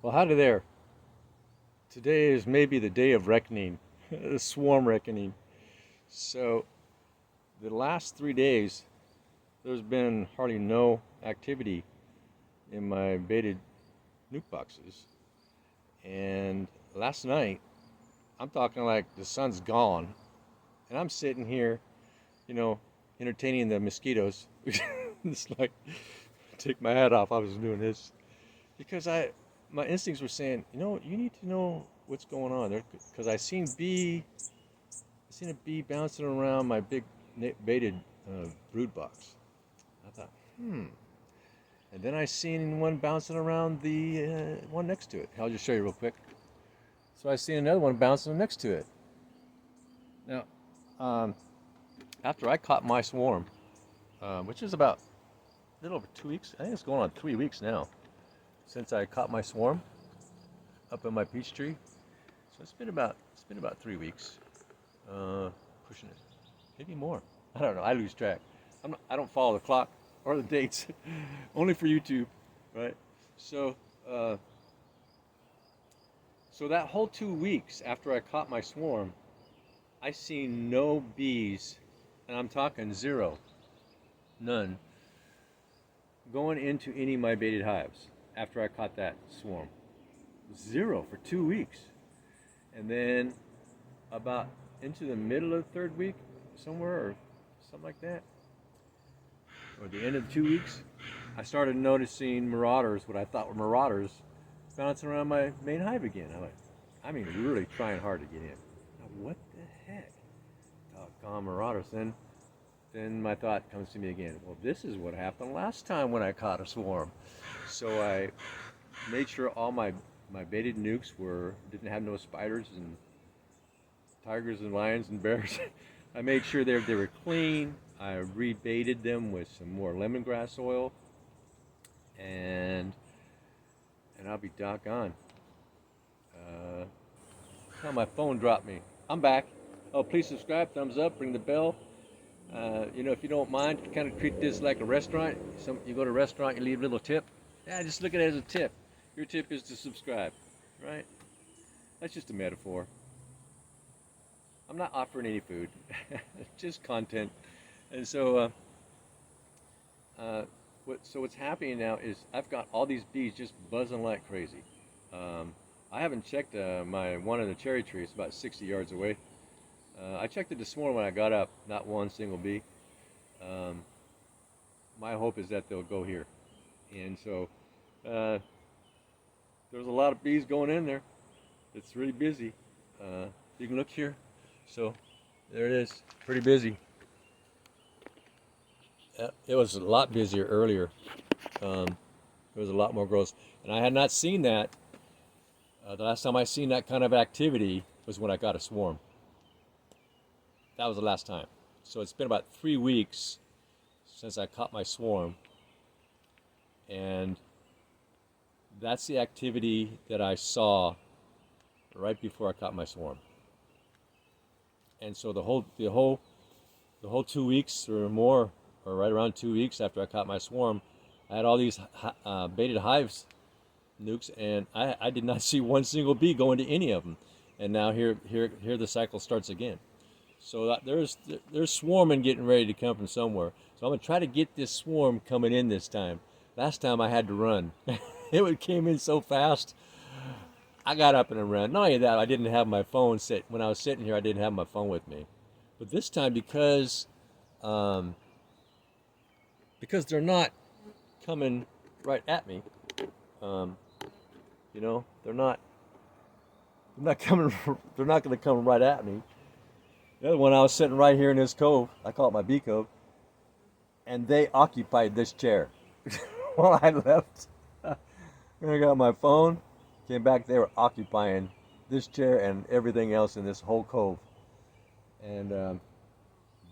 Well, howdy there. Today is maybe the day of reckoning, the swarm reckoning. So, the last 3 days, there's been hardly no activity in my baited nuke boxes. And last night, I'm talking like the sun's gone, and I'm sitting here, you know, entertaining the mosquitoes. It's like, take my hat off. I was doing this because my instincts were saying, you need to know what's going on there because I seen a bee bouncing around my big baited brood box. I thought, and then I seen one bouncing around the one next to it. I'll just show you real quick. So I seen another one bouncing next to it. Now, um, after I caught my swarm, which is about a little over 2 weeks, I think it's going on 3 weeks now since I caught my swarm up in my peach tree. So it's been about 3 weeks, pushing it, maybe more. I don't know. I lose track. I don't follow the clock or the dates, only for YouTube, right? So, uh, so that whole 2 weeks after I caught my swarm, I seen no bees, and I'm talking zero, none, going into any of my baited hives after I caught that swarm. Zero for 2 weeks. And then about into the middle of the third week, somewhere or something like that, or the end of the 2 weeks, I started noticing marauders, what I thought were marauders, bouncing around my main hive again. I mean, really trying hard to get in. Now, what the heck? Doggone marauders. Then my thought comes to me again. Well, this is what happened last time when I caught a swarm. So I made sure all my baited nukes didn't have no spiders and tigers and lions and bears. I made sure they were clean. I rebaited them with some more lemongrass oil, and I'll be doggone. Uh, oh, my phone dropped me. I'm back. Oh, please subscribe, thumbs up, ring the bell. If you don't mind, kind of treat this like a restaurant. You go to a restaurant, you leave a little tip. Yeah, just look at it as a tip. Your tip is to subscribe, right? That's just a metaphor. I'm not offering any food, just content. And uh, what's happening now is I've got all these bees just buzzing like crazy. I haven't checked my one of the cherry trees, about 60 yards away. I checked it this morning when I got up, not one single bee. Um, my hope is that they'll go here. And so uh, there's a lot of bees going in there. It's really busy. You can look here. So there it is, pretty busy. It was a lot busier earlier. There was a lot more growth, and I had not seen that. The last time I seen that kind of activity was when I got a swarm. That was the last time. So it's been about 3 weeks since I caught my swarm, and that's the activity that I saw right before I caught my swarm. And so the whole 2 weeks or more, or right around 2 weeks after I caught my swarm, I had all these baited hives nukes, and I did not see one single bee going to any of them. And now here the cycle starts again. So there's swarming getting ready to come from somewhere. So I'm gonna try to get this swarm coming in this time. Last time I had to run. It came in so fast. I got up and ran. Not only that, I didn't have my phone sit when I was sitting here. I didn't have my phone with me. But this time, um, because they're not coming right at me, um, they're not coming. They're not going to come right at me. The other one, I was sitting right here in this cove. I call it my bee cove, and they occupied this chair while I left. And I got my phone, came back. They were occupying this chair and everything else in this whole cove, and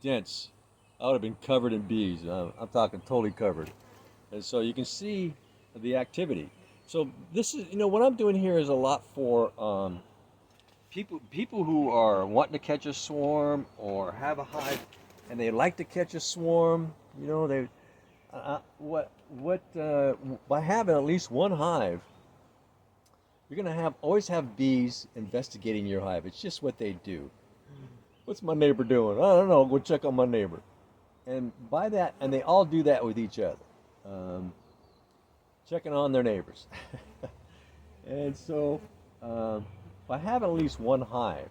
dense. I would have been covered in bees. I'm talking totally covered, and so you can see the activity. So this is, what I'm doing here is a lot for people who are wanting to catch a swarm or have a hive, and they like to catch a swarm. They what by having at least one hive You're going to have always have bees investigating your hive. It's just what they do. What's my neighbor doing? I don't know. Go check on my neighbor. And by that, and they all do that with each other, checking on their neighbors. And so, by having at least one hive,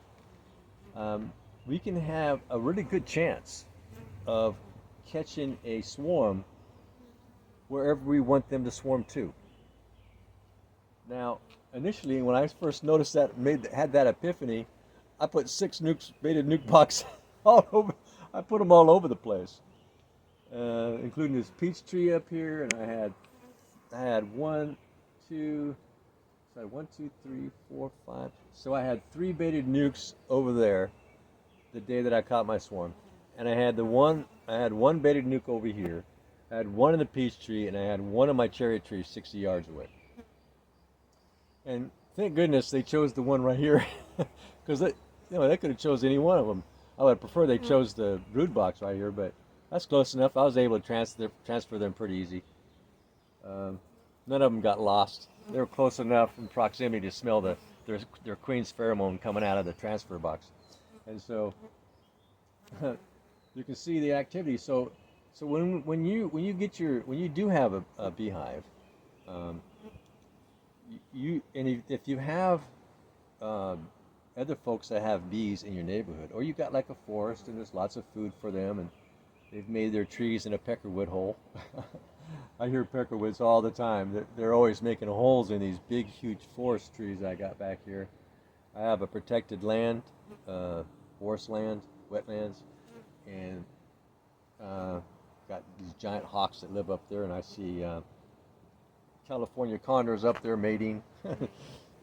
we can have a really good chance of catching a swarm wherever we want them to swarm to. Now, initially, when I first noticed that, had that epiphany, I put 6 baited nuke boxes all over. I put them all over the place, including this peach tree up here, and I had 1, 2, so 1, 2, 3, 4, 5. So I had 3 baited nukes over there the day that I caught my swarm, and I had one baited nuke over here. I had 1 in the peach tree, and I had 1 in my cherry tree 60 yards away. And thank goodness they chose the one right here, because they could have chose any one of them. I would prefer they chose the brood box right here, but that's close enough. I was able to transfer them pretty easy. None of them got lost. They were close enough in proximity to smell their queen's pheromone coming out of the transfer box, and so you can see the activity. So when you do have a beehive, if you have other folks that have bees in your neighborhood, or you got like a forest and there's lots of food for them, and they've made their trees in a peckerwood hole. I hear peckerwoods all the time. They're always making holes in these big, huge forest trees I got back here. I have a protected land, forest land, wetlands, and got these giant hawks that live up there, and I see California condors up there mating.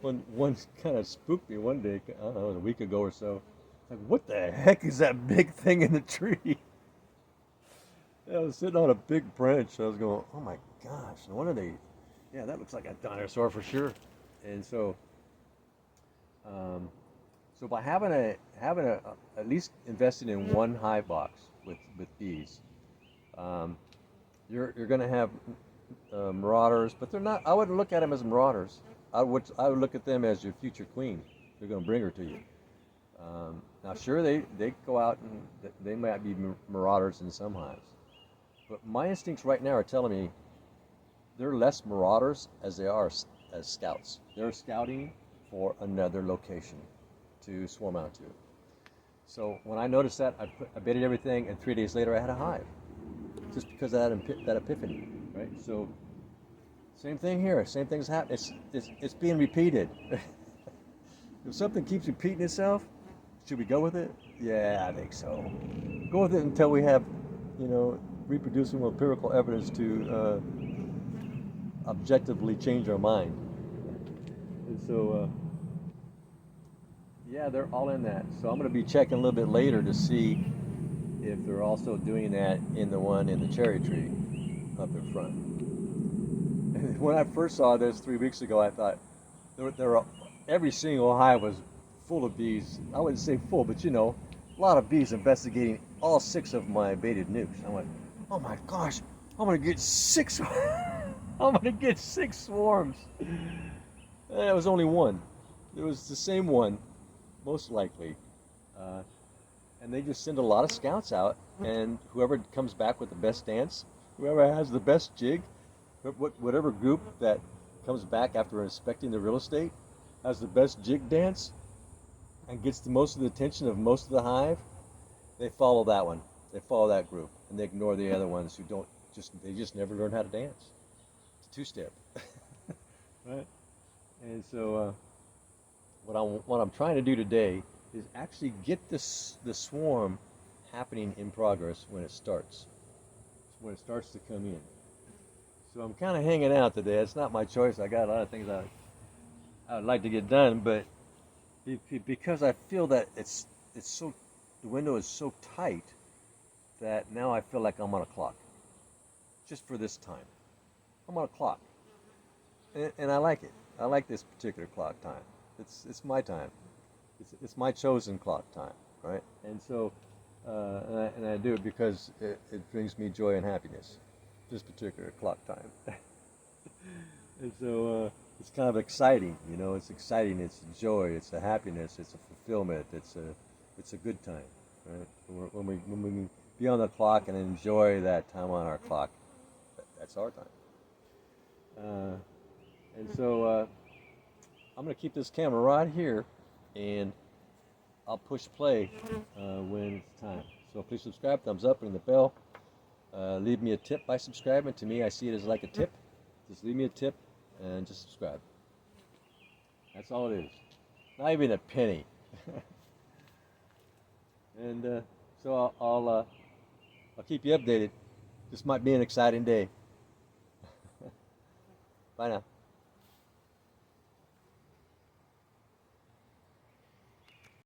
One kind of spooked me one day, I don't know, it was a week ago or so. Like, what the heck is that big thing in the tree? I was sitting on a big branch. I was going, oh my gosh, no wonder yeah, that looks like a dinosaur for sure. And so, by having at least investing in one hive box with bees, you're going to have marauders, but they're not. I wouldn't look at them as marauders. I would look at them as your future queen. They're going to bring her to you. Now, sure, they go out and they might be marauders in some hives. But my instincts right now are telling me they're less marauders as they are as scouts. They're scouting for another location to swarm out to. So when I noticed that, I baited everything, and 3 days later I had a hive, just because of that epiphany, right? So same thing here. Same thing's happening. It's being repeated. If something keeps repeating itself, should we go with it? Yeah, I think so. Go with it until we have, reproducible empirical evidence to objectively change our mind. And so, yeah, they're all in that. So I'm going to be checking a little bit later to see if they're also doing that in the one in the cherry tree up in front. And when I first saw this 3 weeks ago, I thought every single hive was full of bees. I wouldn't say full, but a lot of bees investigating all 6 of my baited nukes. I went, oh my gosh, I'm gonna get 6. I'm gonna get 6 swarms. And it was only one. It was the same one, most likely. And they just send a lot of scouts out, and whoever comes back with the best dance, whoever has the best jig, whatever group that comes back after inspecting the real estate has the best jig dance and gets the most of the attention of most of the hive, they follow that one. They follow that group, and they ignore the other ones who they just never learn how to dance. It's a two-step. Right? And so what I'm trying to do today is actually get the swarm happening in progress when it starts to come in. So I'm kind of hanging out today. It's not my choice. I got a lot of things I would like to get done, but because I feel that the window is so tight that now I feel like I'm on a clock. Just for this time, I'm on a clock, and I like it. I like this particular clock time. It's my time. It's my chosen clock time, right? And so, and I do it because it brings me joy and happiness. This particular clock time. And so, it's kind of exciting, you know. It's exciting. It's a joy. It's a happiness. It's a fulfillment. It's a good time, right? When we be on the clock and enjoy that time on our clock, that's our time. Uh, and so I'm gonna keep this camera right here, and I'll push play when it's time. So please subscribe, thumbs up, ring the bell. Leave me a tip by subscribing. To me, I see it as like a tip. Just leave me a tip and just subscribe. That's all it is. Not even a penny. And so I'll keep you updated. This might be an exciting day. Bye now.